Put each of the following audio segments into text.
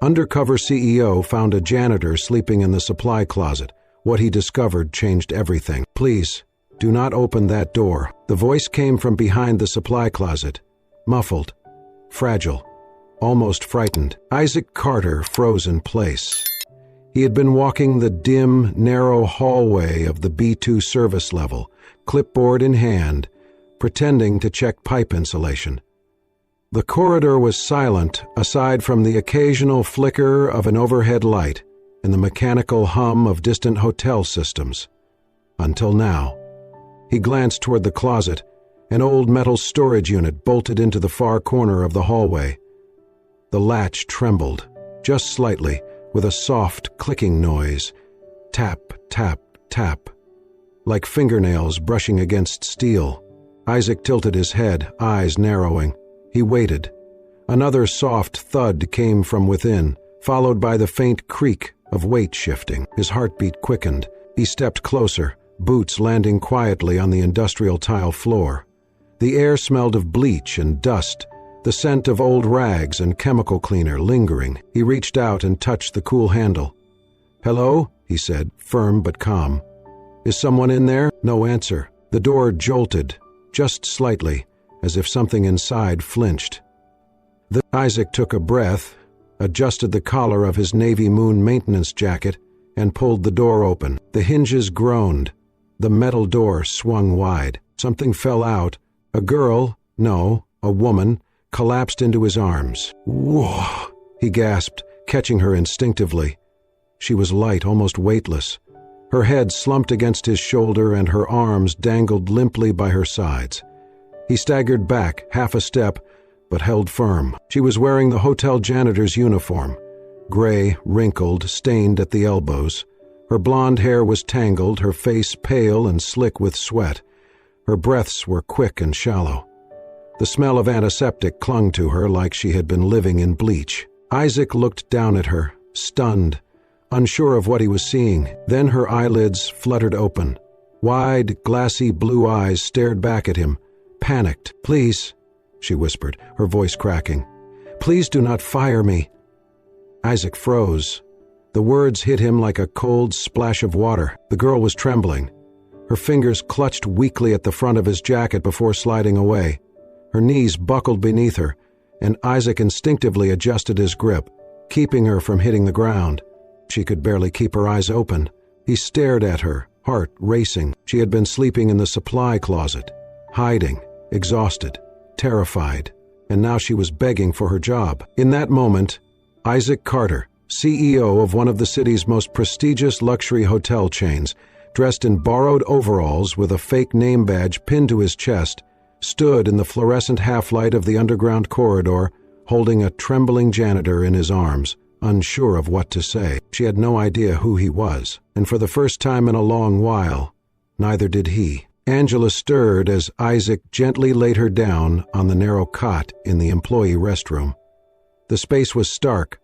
Undercover CEO found a janitor sleeping in the supply closet. What he discovered changed everything. "Please, do not open that door." The voice came from behind the supply closet, muffled, fragile, almost frightened. Isaac Carter froze in place. He had been walking the dim, narrow hallway of the B2 service level, clipboard in hand, pretending to check pipe insulation. The corridor was silent, aside from the occasional flicker of an overhead light and the mechanical hum of distant hotel systems. Until now. He glanced toward the closet, an old metal storage unit bolted into the far corner of the hallway. The latch trembled, just slightly, with a soft clicking noise. Tap, tap, tap. Like fingernails brushing against steel. Isaac tilted his head, eyes narrowing. He waited. Another soft thud came from within, followed by the faint creak of weight shifting. His heartbeat quickened. He stepped closer, boots landing quietly on the industrial tile floor. The air smelled of bleach and dust, the scent of old rags and chemical cleaner lingering. He reached out and touched the cool handle. "Hello?" he said, firm but calm. "Is someone in there?" No answer. The door jolted, just slightly, as if something inside flinched. Isaac took a breath, adjusted the collar of his navy moon maintenance jacket, and pulled the door open. The hinges groaned. The metal door swung wide. Something fell out. A girl, no, a woman, collapsed into his arms. "Whoa!" he gasped, catching her instinctively. She was light, almost weightless. Her head slumped against his shoulder and her arms dangled limply by her sides. He staggered back, half a step, but held firm. She was wearing the hotel janitor's uniform, gray, wrinkled, stained at the elbows. Her blonde hair was tangled, her face pale and slick with sweat. Her breaths were quick and shallow. The smell of antiseptic clung to her like she had been living in bleach. Isaac looked down at her, stunned, unsure of what he was seeing. Then her eyelids fluttered open. Wide, glassy blue eyes stared back at him, panicked. "Please," she whispered, her voice cracking. "Please do not fire me." Isaac froze. The words hit him like a cold splash of water. The girl was trembling. Her fingers clutched weakly at the front of his jacket before sliding away. Her knees buckled beneath her, and Isaac instinctively adjusted his grip, keeping her from hitting the ground. She could barely keep her eyes open. He stared at her, heart racing. She had been sleeping in the supply closet, hiding, exhausted, terrified, and now she was begging for her job. In that moment, Isaac Carter, CEO of one of the city's most prestigious luxury hotel chains, dressed in borrowed overalls with a fake name badge pinned to his chest, stood in the fluorescent half-light of the underground corridor, holding a trembling janitor in his arms, unsure of what to say. She had no idea who he was, and for the first time in a long while, neither did he. Angela stirred as Isaac gently laid her down on the narrow cot in the employee restroom. The space was stark.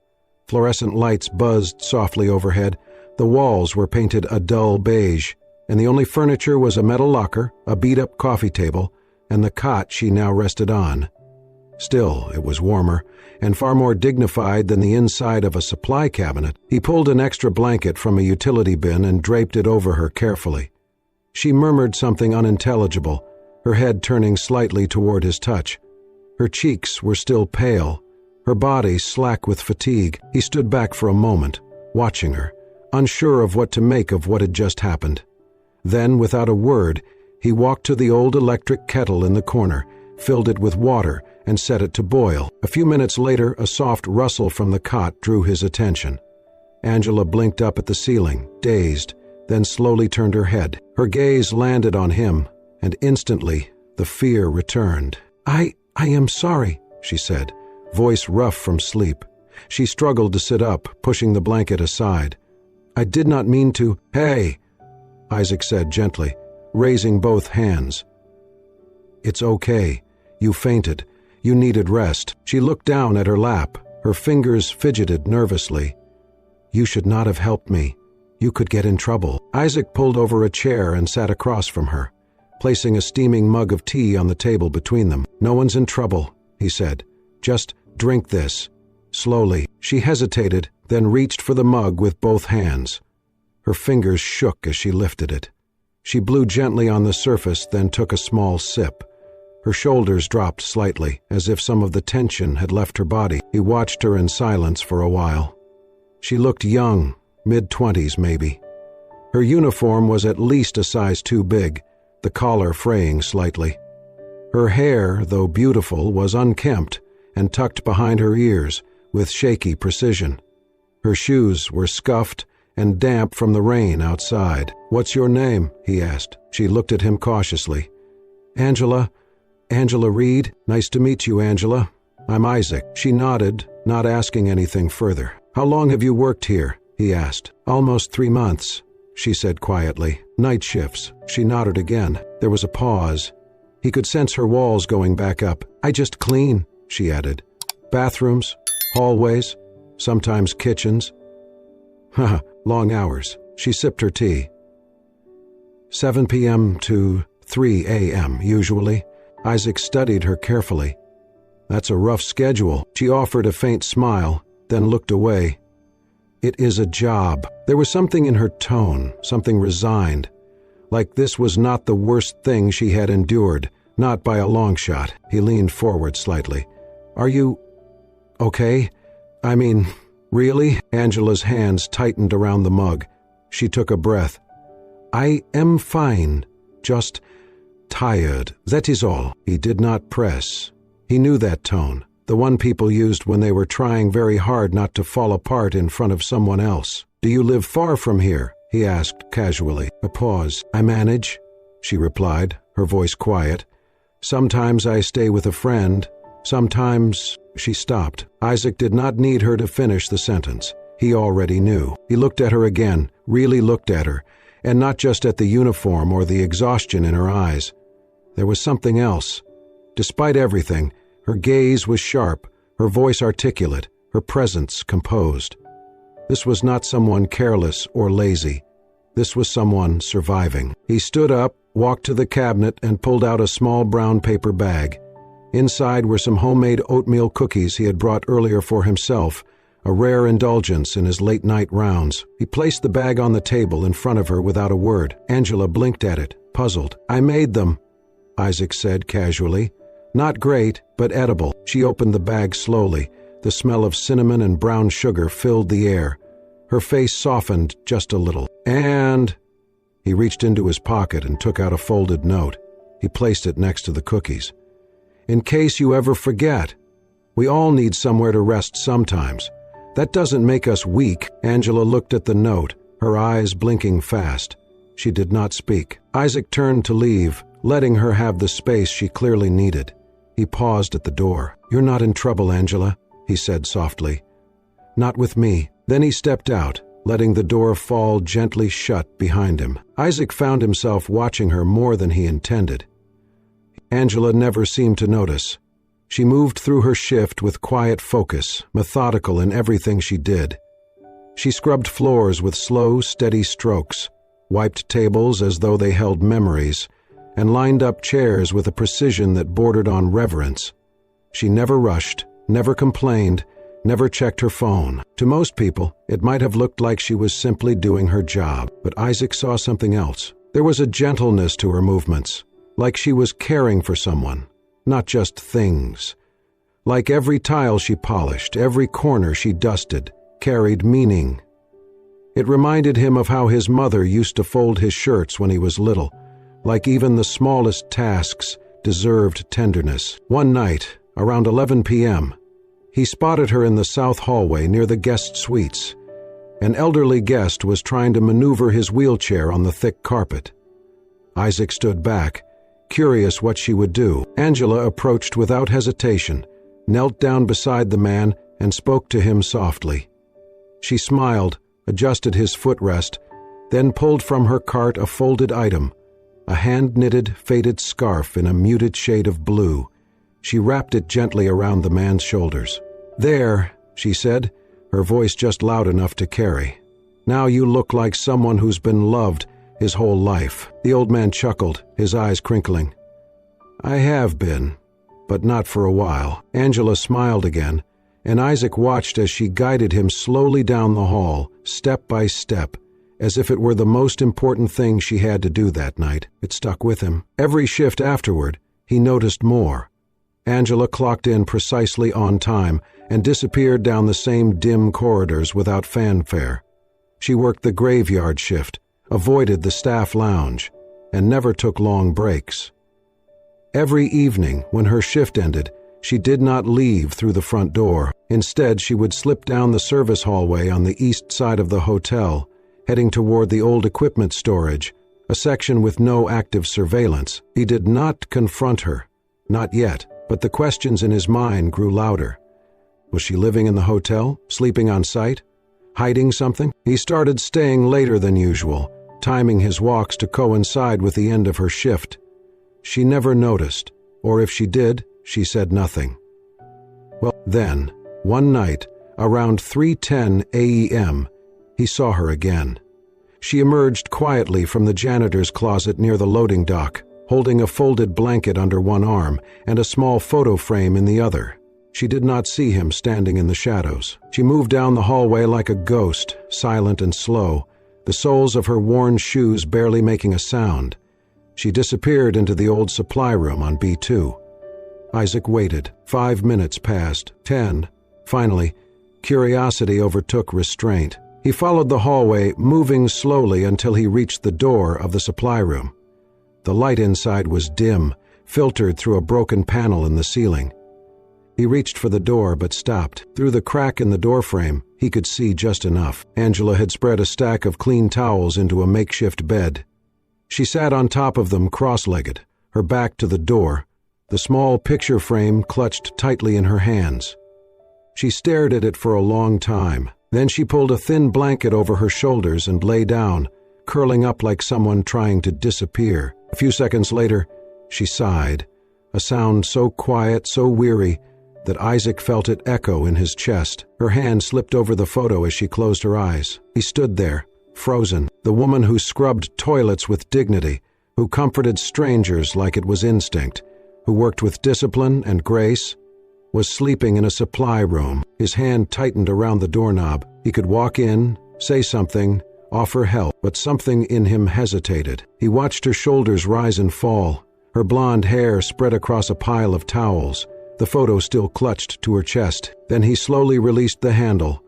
Fluorescent lights buzzed softly overhead. The walls were painted a dull beige, and the only furniture was a metal locker, a beat-up coffee table, and the cot she now rested on. Still, it was warmer, and far more dignified than the inside of a supply cabinet. He pulled an extra blanket from a utility bin and draped it over her carefully. She murmured something unintelligible, her head turning slightly toward his touch. Her cheeks were still pale, her body slack with fatigue. He stood back for a moment, watching her, unsure of what to make of what had just happened. Then, without a word, he walked to the old electric kettle in the corner, filled it with water, and set it to boil. A few minutes later, a soft rustle from the cot drew his attention. Angela blinked up at the ceiling, dazed, then slowly turned her head. Her gaze landed on him, and instantly the fear returned. I am sorry," she said, voice rough from sleep. She struggled to sit up, pushing the blanket aside. "I did not mean to—" "Hey," Isaac said gently, raising both hands. "It's okay. You fainted. You needed rest." She looked down at her lap. Her fingers fidgeted nervously. "You should not have helped me. You could get in trouble." Isaac pulled over a chair and sat across from her, placing a steaming mug of tea on the table between them. "No one's in trouble," he said. "Just drink this." Slowly, she hesitated, then reached for the mug with both hands. Her fingers shook as she lifted it. She blew gently on the surface, then took a small sip. Her shoulders dropped slightly, as if some of the tension had left her body. He watched her in silence for a while. She looked young, mid-20s maybe. Her uniform was at least a size too big, the collar fraying slightly. Her hair, though beautiful, was unkempt and tucked behind her ears with shaky precision. Her shoes were scuffed and damp from the rain outside. "What's your name?" he asked. She looked at him cautiously. "Angela Reed. Nice to meet you, Angela. I'm Isaac." She nodded, not asking anything further. "How long have you worked here?" he asked. "Almost 3 months," she said quietly. "Night shifts." She nodded again. There was a pause. He could sense her walls going back up. "I just clean," she added. "Bathrooms, hallways, sometimes kitchens." "Haha, long hours." She sipped her tea. 7 p.m. to 3 a.m. usually. Isaac studied her carefully. "That's a rough schedule." She offered a faint smile, then looked away. "It is a job." There was something in her tone, something resigned, like this was not the worst thing she had endured, not by a long shot. He leaned forward slightly. "Are you okay? I mean, really?" Angela's hands tightened around the mug. She took a breath. "I am fine, just tired, that is all." He did not press. He knew that tone, the one people used when they were trying very hard not to fall apart in front of someone else. "Do you live far from here?" he asked casually. A pause. "I manage," she replied, her voice quiet. "Sometimes I stay with a friend. Sometimes—" She stopped. Isaac did not need her to finish the sentence. He already knew. He looked at her again, really looked at her, and not just at the uniform or the exhaustion in her eyes. There was something else. Despite everything, her gaze was sharp, her voice articulate, her presence composed. This was not someone careless or lazy. This was someone surviving. He stood up, walked to the cabinet, and pulled out a small brown paper bag. Inside were some homemade oatmeal cookies he had brought earlier for himself, a rare indulgence in his late-night rounds. He placed the bag on the table in front of her without a word. Angela blinked at it, puzzled. "I made them," Isaac said casually. "Not great, but edible." She opened the bag slowly. The smell of cinnamon and brown sugar filled the air. Her face softened just a little. "And—" He reached into his pocket and took out a folded note. He placed it next to the cookies. "In case you ever forget. We all need somewhere to rest sometimes. That doesn't make us weak." Angela looked at the note, her eyes blinking fast. She did not speak. Isaac turned to leave, letting her have the space she clearly needed. He paused at the door. "You're not in trouble, Angela," he said softly. "Not with me." Then he stepped out, letting the door fall gently shut behind him. Isaac found himself watching her more than he intended. Angela never seemed to notice. She moved through her shift with quiet focus, methodical in everything she did. She scrubbed floors with slow, steady strokes, wiped tables as though they held memories, and lined up chairs with a precision that bordered on reverence. She never rushed, never complained, never checked her phone. To most people, it might have looked like she was simply doing her job, but Isaac saw something else. There was a gentleness to her movements, like she was caring for someone, not just things. Like every tile she polished, every corner she dusted, carried meaning. It reminded him of how his mother used to fold his shirts when he was little, like even the smallest tasks deserved tenderness. One night, around 11 p.m., he spotted her in the south hallway near the guest suites. An elderly guest was trying to maneuver his wheelchair on the thick carpet. Isaac stood back, curious what she would do. Angela approached without hesitation, knelt down beside the man, and spoke to him softly. She smiled, adjusted his footrest, then pulled from her cart a folded item, a hand-knitted, faded scarf in a muted shade of blue. She wrapped it gently around the man's shoulders. "There," she said, her voice just loud enough to carry. "Now you look like someone who's been loved his whole life." The old man chuckled, his eyes crinkling. "I have been, but not for a while." Angela smiled again, and Isaac watched as she guided him slowly down the hall, step by step, as if it were the most important thing she had to do that night. It stuck with him. Every shift afterward, he noticed more. Angela clocked in precisely on time and disappeared down the same dim corridors without fanfare. She worked the graveyard shift, avoided the staff lounge, and never took long breaks. Every evening, when her shift ended, she did not leave through the front door. Instead, she would slip down the service hallway on the east side of the hotel, heading toward the old equipment storage, a section with no active surveillance. He did not confront her. Not yet, but the questions in his mind grew louder. Was she living in the hotel, sleeping on site, hiding something? He started staying later than usual, timing his walks to coincide with the end of her shift. She never noticed, or if she did, she said nothing. Well, then, one night, around 3:10 a.m., he saw her again. She emerged quietly from the janitor's closet near the loading dock, holding a folded blanket under one arm and a small photo frame in the other. She did not see him standing in the shadows. She moved down the hallway like a ghost, silent and slow, the soles of her worn shoes barely making a sound. She disappeared into the old supply room on B2. Isaac waited. 5 minutes passed. 10. Finally, curiosity overtook restraint. He followed the hallway, moving slowly until he reached the door of the supply room. The light inside was dim, filtered through a broken panel in the ceiling. He reached for the door but stopped. Through the crack in the doorframe, he could see just enough. Angela had spread a stack of clean towels into a makeshift bed. She sat on top of them cross-legged, her back to the door, the small picture frame clutched tightly in her hands. She stared at it for a long time. Then she pulled a thin blanket over her shoulders and lay down, curling up like someone trying to disappear. A few seconds later, she sighed, a sound so quiet, so weary, that Isaac felt it echo in his chest. Her hand slipped over the photo as she closed her eyes. He stood there, frozen, the woman who scrubbed toilets with dignity, who comforted strangers like it was instinct, who worked with discipline and grace, was sleeping in a supply room. His hand tightened around the doorknob. He could walk in, say something, offer help, but something in him hesitated. He watched her shoulders rise and fall, her blonde hair spread across a pile of towels, the photo still clutched to her chest. Then he slowly released the handle,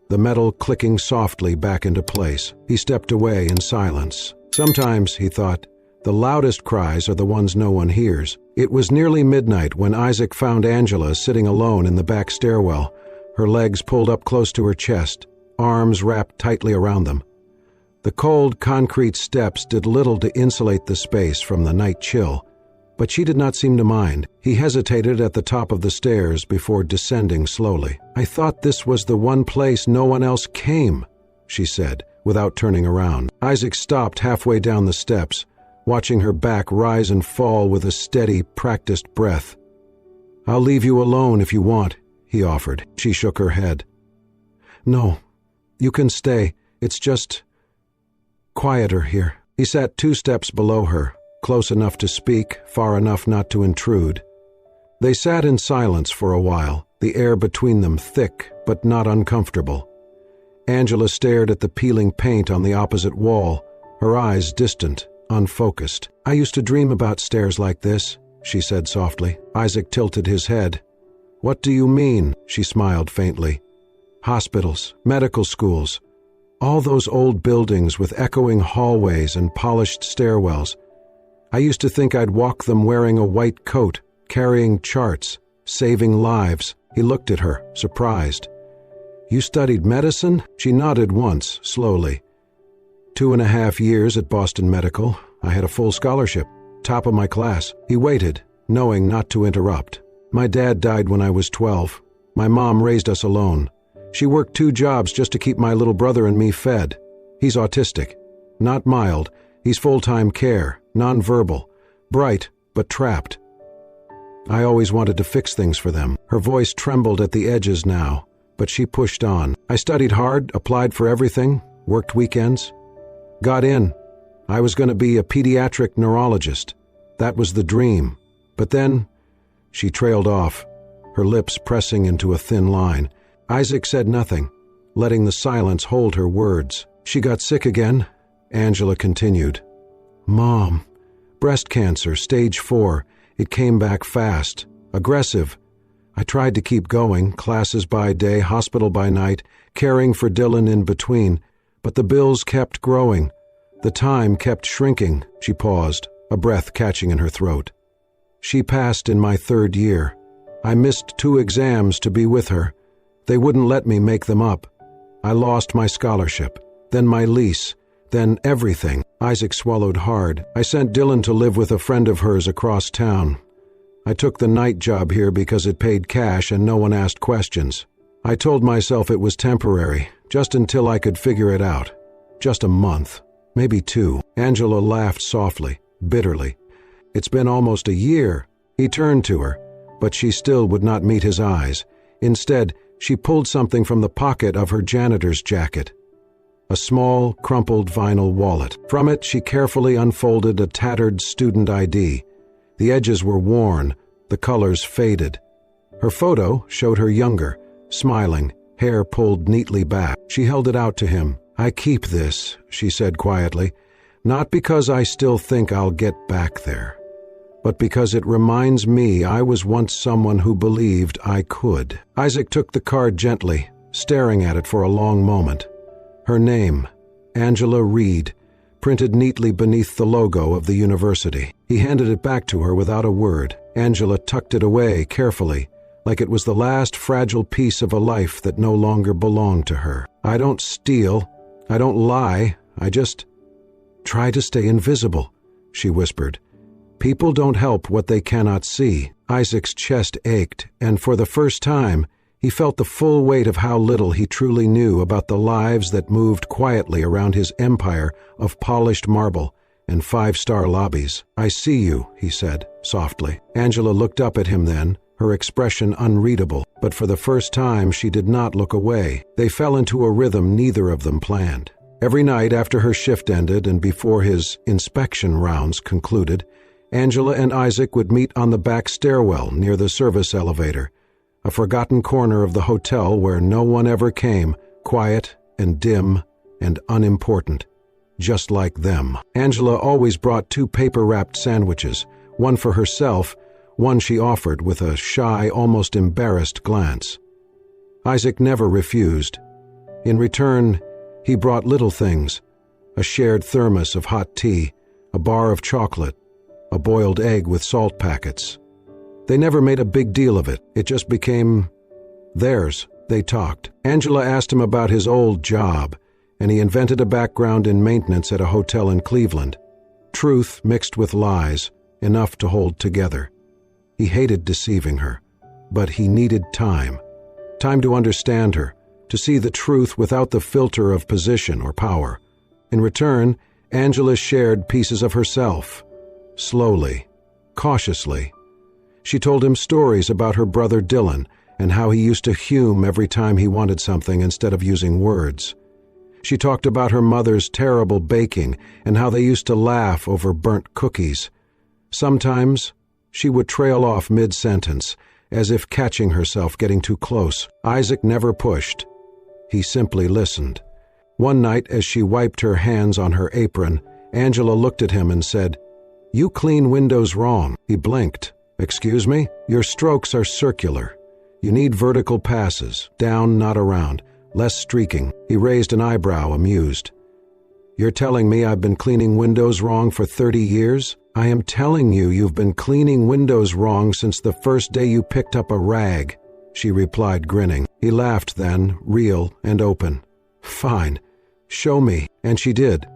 the metal clicking softly back into place. He stepped away in silence. Sometimes, he thought, the loudest cries are the ones no one hears. It was nearly midnight when Isaac found Angela sitting alone in the back stairwell, her legs pulled up close to her chest, arms wrapped tightly around them. The cold concrete steps did little to insulate the space from the night chill, but she did not seem to mind. He hesitated at the top of the stairs before descending slowly. "I thought this was the one place no one else came," she said, without turning around. Isaac stopped halfway down the steps, watching her back rise and fall with a steady, practiced breath. "I'll leave you alone if you want," he offered. She shook her head. "No, you can stay. It's just quieter here." He sat 2 steps below her, close enough to speak, far enough not to intrude. They sat in silence for a while, the air between them thick but not uncomfortable. Angela stared at the peeling paint on the opposite wall, her eyes distant, unfocused. "I used to dream about stairs like this," she said softly. Isaac tilted his head. "What do you mean?" She smiled faintly. "Hospitals, medical schools, all those old buildings with echoing hallways and polished stairwells. I used to think I'd walk them wearing a white coat, carrying charts, saving lives." He looked at her, surprised. "You studied medicine?" She nodded once, slowly. 2.5 years at Boston Medical. I had a full scholarship, top of my class. He waited, knowing not to interrupt. "My dad died when I was 12. My mom raised us alone. She worked 2 jobs just to keep my little brother and me fed. He's autistic. Not mild. He's full-time care, nonverbal, bright, but trapped. I always wanted to fix things for them." Her voice trembled at the edges now, but she pushed on. "I studied hard, applied for everything, worked weekends. Got in. I was going to be a pediatric neurologist. That was the dream. But then," she trailed off, her lips pressing into a thin line. Isaac said nothing, letting the silence hold her words. "She got sick again," Angela continued. "Mom, breast cancer, stage 4. It came back fast. Aggressive. I tried to keep going, classes by day, hospital by night, caring for Dylan in between, but the bills kept growing. The time kept shrinking." She paused, a breath catching in her throat. "She passed in my 3rd year. I missed 2 exams to be with her. They wouldn't let me make them up. I lost my scholarship, then my lease, then everything." Isaac swallowed hard. "I sent Dylan to live with a friend of hers across town. I took the night job here because it paid cash and no one asked questions. I told myself it was temporary, just until I could figure it out. Just a month, maybe 2. Angela laughed softly, bitterly. "It's been almost a year." He turned to her, but she still would not meet his eyes. Instead, she pulled something from the pocket of her janitor's jacket. A small, crumpled vinyl wallet. From it, she carefully unfolded a tattered student ID. The edges were worn, the colors faded. Her photo showed her younger, smiling, hair pulled neatly back. She held it out to him. "I keep this," she said quietly, "not because I still think I'll get back there, but because it reminds me I was once someone who believed I could." Isaac took the card gently, staring at it for a long moment. Her name, Angela Reed, printed neatly beneath the logo of the university. He handed it back to her without a word. Angela tucked it away carefully, like it was the last fragile piece of a life that no longer belonged to her. "I don't steal. I don't lie. I just try to stay invisible," she whispered. "People don't help what they cannot see." Isaac's chest ached, and for the first time, he felt the full weight of how little he truly knew about the lives that moved quietly around his empire of polished marble and 5-star lobbies. "I see you," he said, softly. Angela looked up at him then, her expression unreadable, but for the first time she did not look away. They fell into a rhythm neither of them planned. Every night after her shift ended and before his inspection rounds concluded, Angela and Isaac would meet on the back stairwell near the service elevator, a forgotten corner of the hotel where no one ever came, quiet and dim and unimportant, just like them. Angela always brought 2 paper-wrapped sandwiches, one for herself, one she offered with a shy, almost embarrassed glance. Isaac never refused. In return, he brought little things, a shared thermos of hot tea, a bar of chocolate, a boiled egg with salt packets. They never made a big deal of it. It just became theirs. They talked. Angela asked him about his old job, and he invented a background in maintenance at a hotel in Cleveland. Truth mixed with lies, enough to hold together. He hated deceiving her, but he needed time. Time to understand her, to see the truth without the filter of position or power. In return, Angela shared pieces of herself, slowly, cautiously. She told him stories about her brother Dylan and how he used to fume every time he wanted something instead of using words. She talked about her mother's terrible baking and how they used to laugh over burnt cookies. Sometimes she would trail off mid-sentence, as if catching herself getting too close. Isaac never pushed. He simply listened. One night, as she wiped her hands on her apron, Angela looked at him and said, "You clean windows wrong." He blinked. "Excuse me? Your strokes are circular. You need vertical passes, down, not around, less streaking." He raised an eyebrow, amused. "You're telling me I've been cleaning windows wrong for 30 years? I am telling you you've been cleaning windows wrong since the first day you picked up a rag," she replied, grinning. He laughed then, real and open. "Fine. Show me." And she did.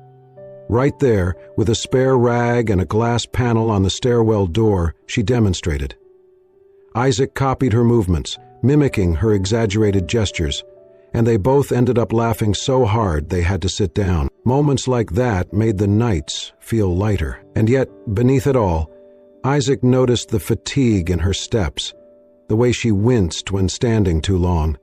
Right there, with a spare rag and a glass panel on the stairwell door, she demonstrated. Isaac copied her movements, mimicking her exaggerated gestures, and they both ended up laughing so hard they had to sit down. Moments like that made the nights feel lighter. And yet, beneath it all, Isaac noticed the fatigue in her steps, the way she winced when standing too long.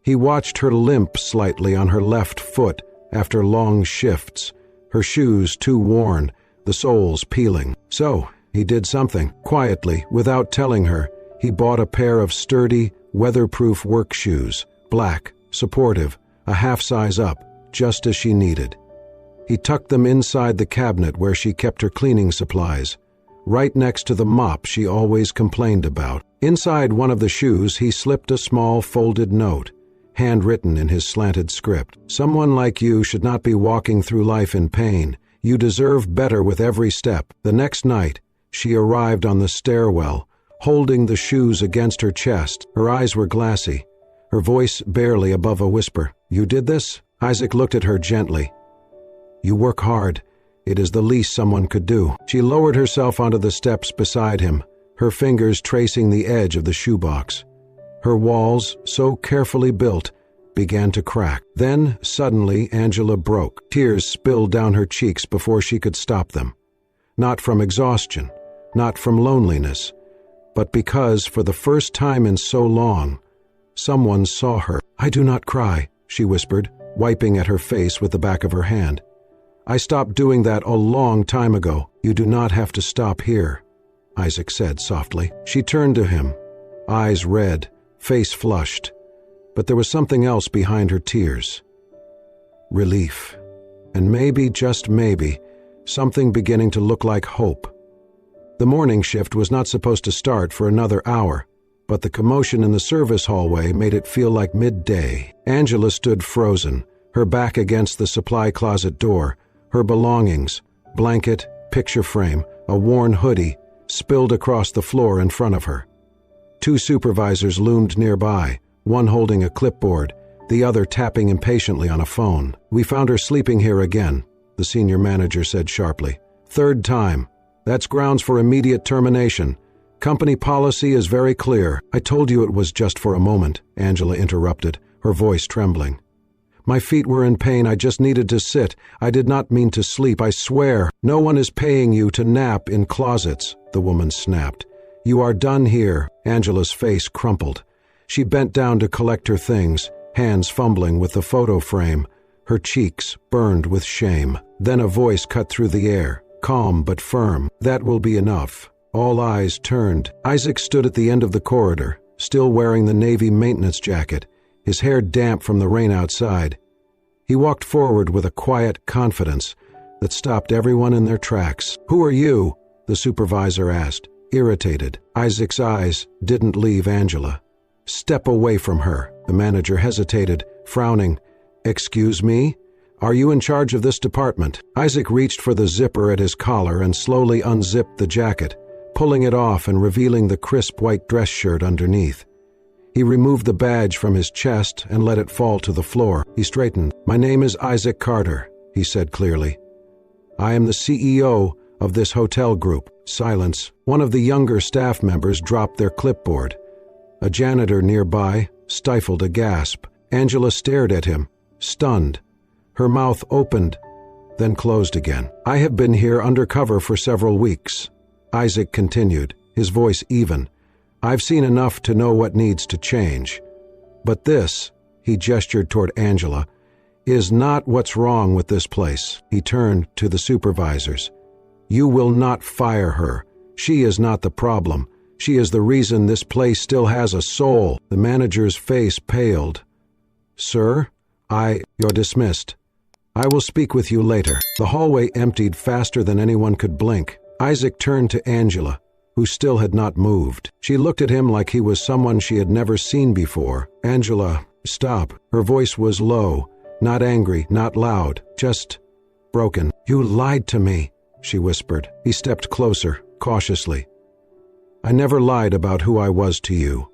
He watched her limp slightly on her left foot after long shifts, her shoes too worn, the soles peeling. So, he did something. Quietly, without telling her, He bought a pair of sturdy, weatherproof work shoes, black, supportive, a half size up, just as she needed. He tucked them inside the cabinet where she kept her cleaning supplies, right next to the mop she always complained about. Inside one of the shoes, he slipped a small folded note, handwritten in his slanted script. "Someone like you should not be walking through life in pain. You deserve better with every step." The next night, she arrived on the stairwell, holding the shoes against her chest. Her eyes were glassy, her voice barely above a whisper. "You did this?" Isaac looked at her gently. "You work hard. It is the least someone could do." She lowered herself onto the steps beside him, her fingers tracing the edge of the shoebox. Her walls, so carefully built, began to crack. Then, suddenly, Angela broke. Tears spilled down her cheeks before she could stop them. Not from exhaustion, not from loneliness, but because, for the first time in so long, someone saw her. "I do not cry," she whispered, wiping at her face with the back of her hand. "I stopped doing that a long time ago." "You do not have to stop here," Isaac said softly. She turned to him, eyes red, face flushed, but there was something else behind her tears. Relief. And maybe, just maybe, something beginning to look like hope. The morning shift was not supposed to start for another hour, but the commotion in the service hallway made it feel like midday. Angela stood frozen, her back against the supply closet door, her belongings, blanket, picture frame, a worn hoodie, spilled across the floor in front of her. Two supervisors loomed nearby, one holding a clipboard, the other tapping impatiently on a phone. "We found her sleeping here again," the senior manager said sharply. "Third time. That's grounds for immediate termination. Company policy is very clear." "I told you it was just for a moment," Angela interrupted, her voice trembling. "My feet were in pain. I just needed to sit. I did not mean to sleep, I swear." "No one is paying you to nap in closets," the woman snapped. "You are done here." Angela's face crumpled. She bent down to collect her things, hands fumbling with the photo frame, her cheeks burned with shame. Then a voice cut through the air, calm but firm. "That will be enough." All eyes turned. Isaac stood at the end of the corridor, still wearing the Navy maintenance jacket, his hair damp from the rain outside. He walked forward with a quiet confidence that stopped everyone in their tracks. "Who are you?" the supervisor asked, irritated. Isaac's eyes didn't leave Angela. "Step away from her." The manager hesitated, frowning. "Excuse me? Are you in charge of this department?" Isaac reached for the zipper at his collar and slowly unzipped the jacket, pulling it off and revealing the crisp white dress shirt underneath. He removed the badge from his chest and let it fall to the floor. He straightened. "My name is Isaac Carter," he said clearly. "I am the CEO of this hotel group." Silence. One of the younger staff members dropped their clipboard. A janitor nearby stifled a gasp. Angela stared at him, stunned. Her mouth opened, then closed again. "I have been here undercover for several weeks," Isaac continued, his voice even. "I've seen enough to know what needs to change. But this," he gestured toward Angela, "is not what's wrong with this place." He turned to the supervisors. "You will not fire her. She is not the problem. She is the reason this place still has a soul." The manager's face paled. "Sir, you're dismissed. I will speak with you later." The hallway emptied faster than anyone could blink. Isaac turned to Angela, who still had not moved. She looked at him like he was someone she had never seen before. "Angela, stop." Her voice was low, not angry, not loud, just broken. "You lied to me," she whispered. He stepped closer, cautiously. "I never lied about who I was to you.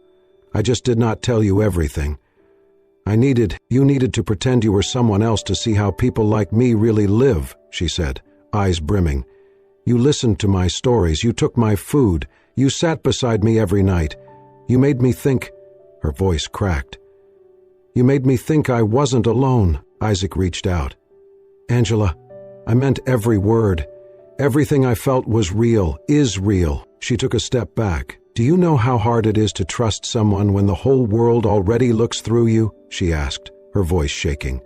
I just did not tell you everything. You needed to pretend you were someone else to see how people like me really live," she said, eyes brimming. "You listened to my stories, you took my food, you sat beside me every night. You made me think—" her voice cracked. "You made me think I wasn't alone." Isaac reached out. "Angela, I meant every word. Everything I felt was real, is real." She took a step back. "Do you know how hard it is to trust someone when the whole world already looks through you?" she asked, her voice shaking.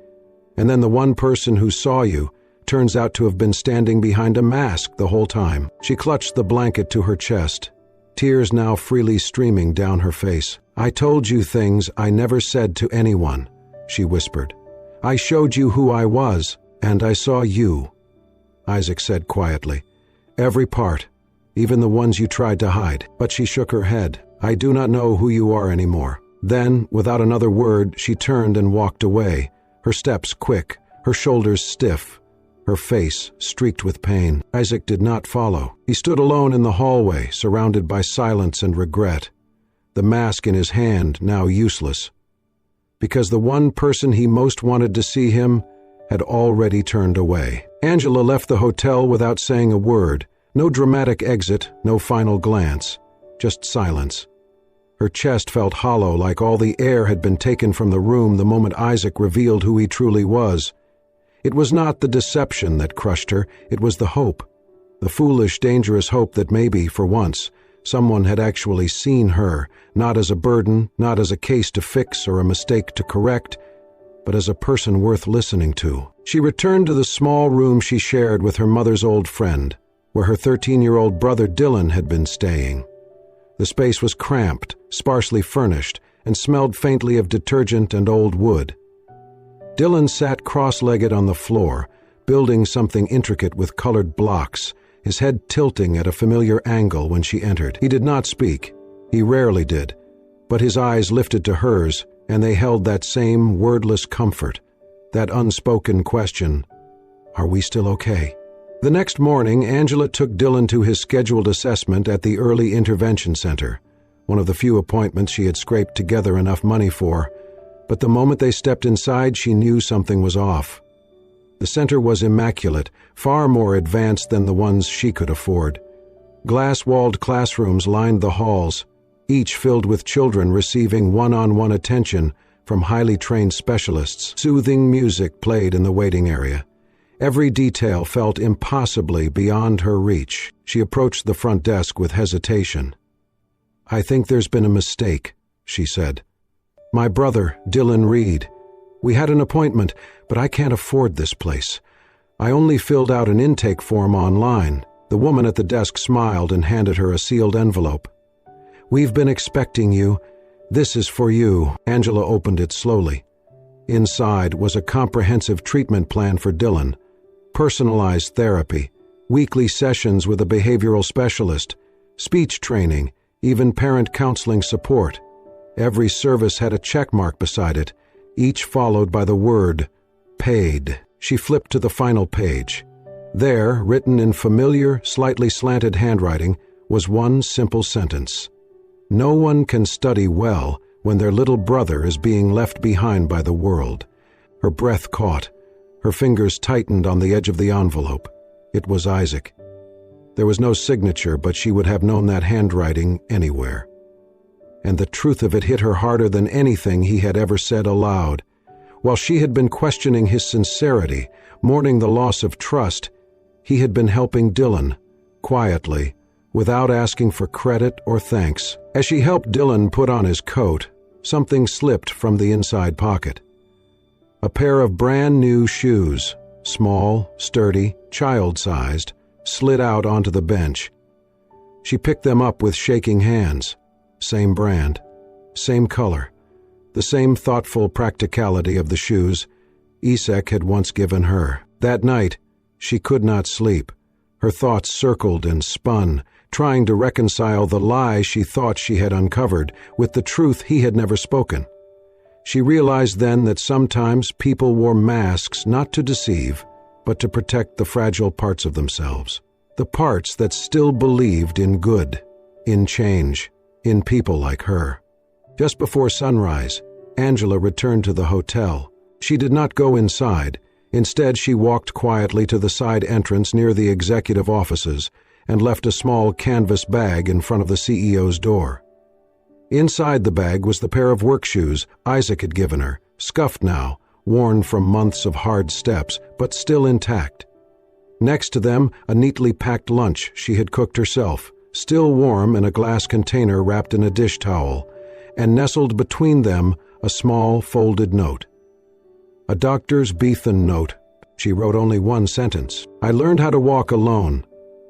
"And then the one person who saw you turns out to have been standing behind a mask the whole time." She clutched the blanket to her chest. tears now freely streaming down her face. "I told you things I never said to anyone," she whispered. "I showed you who I was, and I saw you," Isaac said quietly. "Every part, even the ones you tried to hide." But she shook her head. "I do not know who you are anymore." Then, without another word, she turned and walked away, her steps quick, her shoulders stiff, her face streaked with pain. Isaac did not follow. He stood alone in the hallway, surrounded by silence and regret, the mask in his hand now useless, because the one person he most wanted to see him had already turned away. Angela left the hotel without saying a word. No dramatic exit, no final glance, just silence. Her chest felt hollow, like all the air had been taken from the room the moment Isaac revealed who he truly was. It was not the deception that crushed her, it was the hope. The foolish, dangerous hope that maybe, for once, someone had actually seen her, not as a burden, not as a case to fix or a mistake to correct, but as a person worth listening to. She returned to the small room she shared with her mother's old friend, where her 13-year-old brother Dylan had been staying. The space was cramped, sparsely furnished, and smelled faintly of detergent and old wood. Dylan sat cross-legged on the floor, building something intricate with colored blocks, his head tilting at a familiar angle when she entered. He did not speak. He rarely did. But his eyes lifted to hers, and they held that same wordless comfort, that unspoken question, "Are we still okay?" The next morning, Angela took Dylan to his scheduled assessment at the Early Intervention Center, one of the few appointments she had scraped together enough money for. But the moment they stepped inside, she knew something was off. The center was immaculate, far more advanced than the ones she could afford. Glass-walled classrooms lined the halls, each filled with children receiving one-on-one attention from highly trained specialists. Soothing music played in the waiting area. Every detail felt impossibly beyond her reach. She approached the front desk with hesitation. "I think there's been a mistake," she said. "My brother, Dylan Reed. We had an appointment, but I can't afford this place. I only filled out an intake form online." The woman at the desk smiled and handed her a sealed envelope. "We've been expecting you. This is for you." Angela opened it slowly. Inside was a comprehensive treatment plan for Dylan. Personalized therapy, weekly sessions with a behavioral specialist, speech training, even parent counseling support. Every service had a check mark beside it, each followed by the word, "paid." She flipped to the final page. There, written in familiar, slightly slanted handwriting, was one simple sentence. "No one can study well when their little brother is being left behind by the world." Her breath caught. Her fingers tightened on the edge of the envelope. It was Isaac. There was no signature, but she would have known that handwriting anywhere. And the truth of it hit her harder than anything he had ever said aloud. While she had been questioning his sincerity, mourning the loss of trust, he had been helping Dylan, quietly, without asking for credit or thanks. As she helped Dylan put on his coat, something slipped from the inside pocket. A pair of brand-new shoes, small, sturdy, child-sized, slid out onto the bench. She picked them up with shaking hands. Same brand, same color, the same thoughtful practicality of the shoes Isaac had once given her. That night, she could not sleep. Her thoughts circled and spun, trying to reconcile the lie she thought she had uncovered with the truth he had never spoken. She realized then that sometimes people wore masks not to deceive, but to protect the fragile parts of themselves. The parts that still believed in good, in change, in people like her. Just before sunrise, Angela returned to the hotel. She did not go inside. Instead, she walked quietly to the side entrance near the executive offices and left a small canvas bag in front of the CEO's door. Inside the bag was the pair of work shoes Isaac had given her, scuffed now, worn from months of hard steps, but still intact. Next to them, a neatly packed lunch she had cooked herself, still warm in a glass container wrapped in a dish towel, and nestled between them a small folded note. A doctor's Beethan note. She wrote only one sentence. "I learned how to walk alone,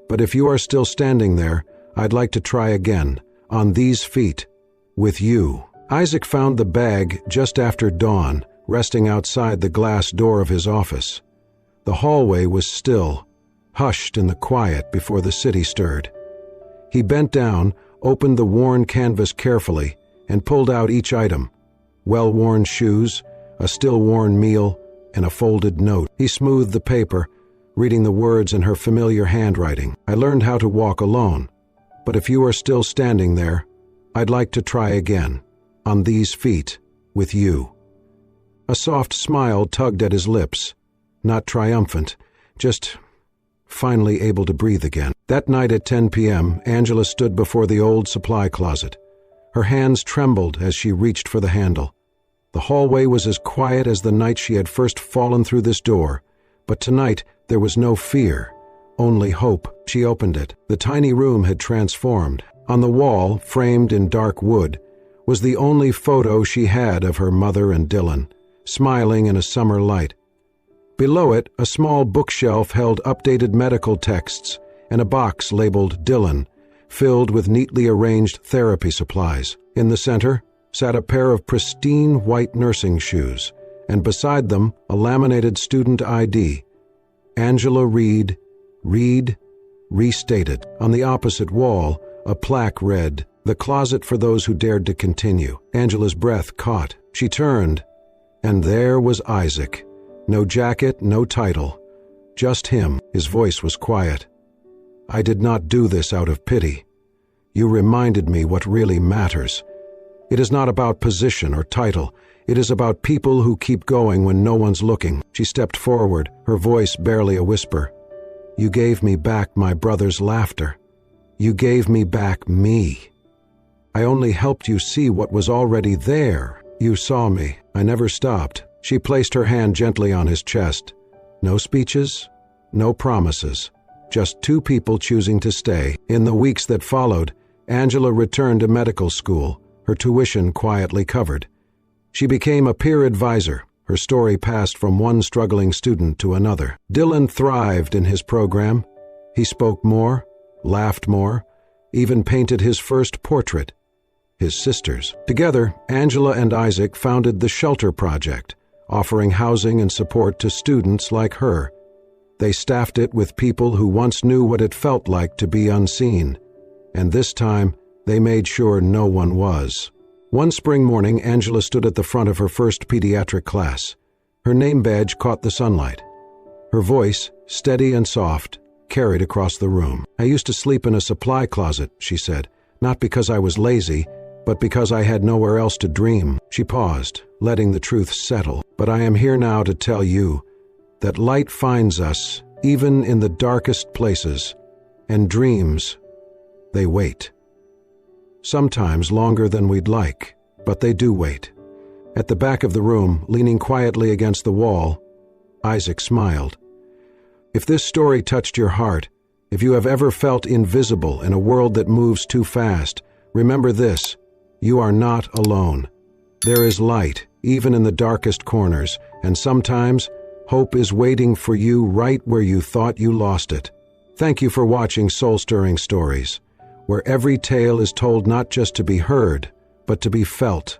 but if you are still standing there, I'd like to try again, on these feet, with you. Isaac found the bag just after dawn, resting outside the glass door of his office. The hallway was still, hushed in the quiet before the city stirred. He bent down, opened the worn canvas carefully, and pulled out each item: well-worn shoes, a still-worn meal, and a folded note. He smoothed the paper, reading the words in her familiar handwriting. I learned how to walk alone, but if you are still standing there, I'd like to try again, on these feet, with you. A soft smile tugged at his lips, not triumphant, just finally able to breathe again. That night at 10 p.m., Angela stood before the old supply closet. Her hands trembled as she reached for the handle. The hallway was as quiet as the night she had first fallen through this door, but tonight there was no fear, only hope. She opened it. The tiny room had transformed. On the wall, framed in dark wood, was the only photo she had of her mother and Dylan, smiling in a summer light. Below it, a small bookshelf held updated medical texts and a box labeled Dylan, filled with neatly arranged therapy supplies. In the center sat a pair of pristine white nursing shoes, and beside them a laminated student ID. Angela Reed, restated. On the opposite wall, a plaque read, "The closet for those who dared to continue." Angela's breath caught. She turned, and there was Isaac. No jacket, no title, just him. His voice was quiet. "I did not do this out of pity. You reminded me what really matters. It is not about position or title. It is about people who keep going when no one's looking." She stepped forward, her voice barely a whisper. "You gave me back my brother's laughter. You gave me back me. I only helped you see what was already there. You saw me. I never stopped." She placed her hand gently on his chest. No speeches, no promises, just two people choosing to stay. In the weeks that followed, Angela returned to medical school, her tuition quietly covered. She became a peer advisor. Her story passed from one struggling student to another. Dylan thrived in his program. He spoke more, laughed more, even painted his first portrait, his sister's. Together, Angela and Isaac founded the Shelter Project, offering housing and support to students like her. They staffed it with people who once knew what it felt like to be unseen, and this time they made sure no one was. One spring morning, Angela stood at the front of her first pediatric class. Her name badge caught the sunlight. Her voice, steady and soft, carried across the room. "I used to sleep in a supply closet," she said, "not because I was lazy, but because I had nowhere else to dream." She paused, letting the truth settle. "But I am here now to tell you that light finds us even in the darkest places, and dreams, they wait. Sometimes longer than we'd like, but they do wait." At the back of the room, leaning quietly against the wall, Isaac smiled. "If this story touched your heart, if you have ever felt invisible in a world that moves too fast, remember this: you are not alone. There is light, even in the darkest corners, and sometimes hope is waiting for you right where you thought you lost it." Thank you for watching Soul-Stirring Stories, where every tale is told not just to be heard, but to be felt.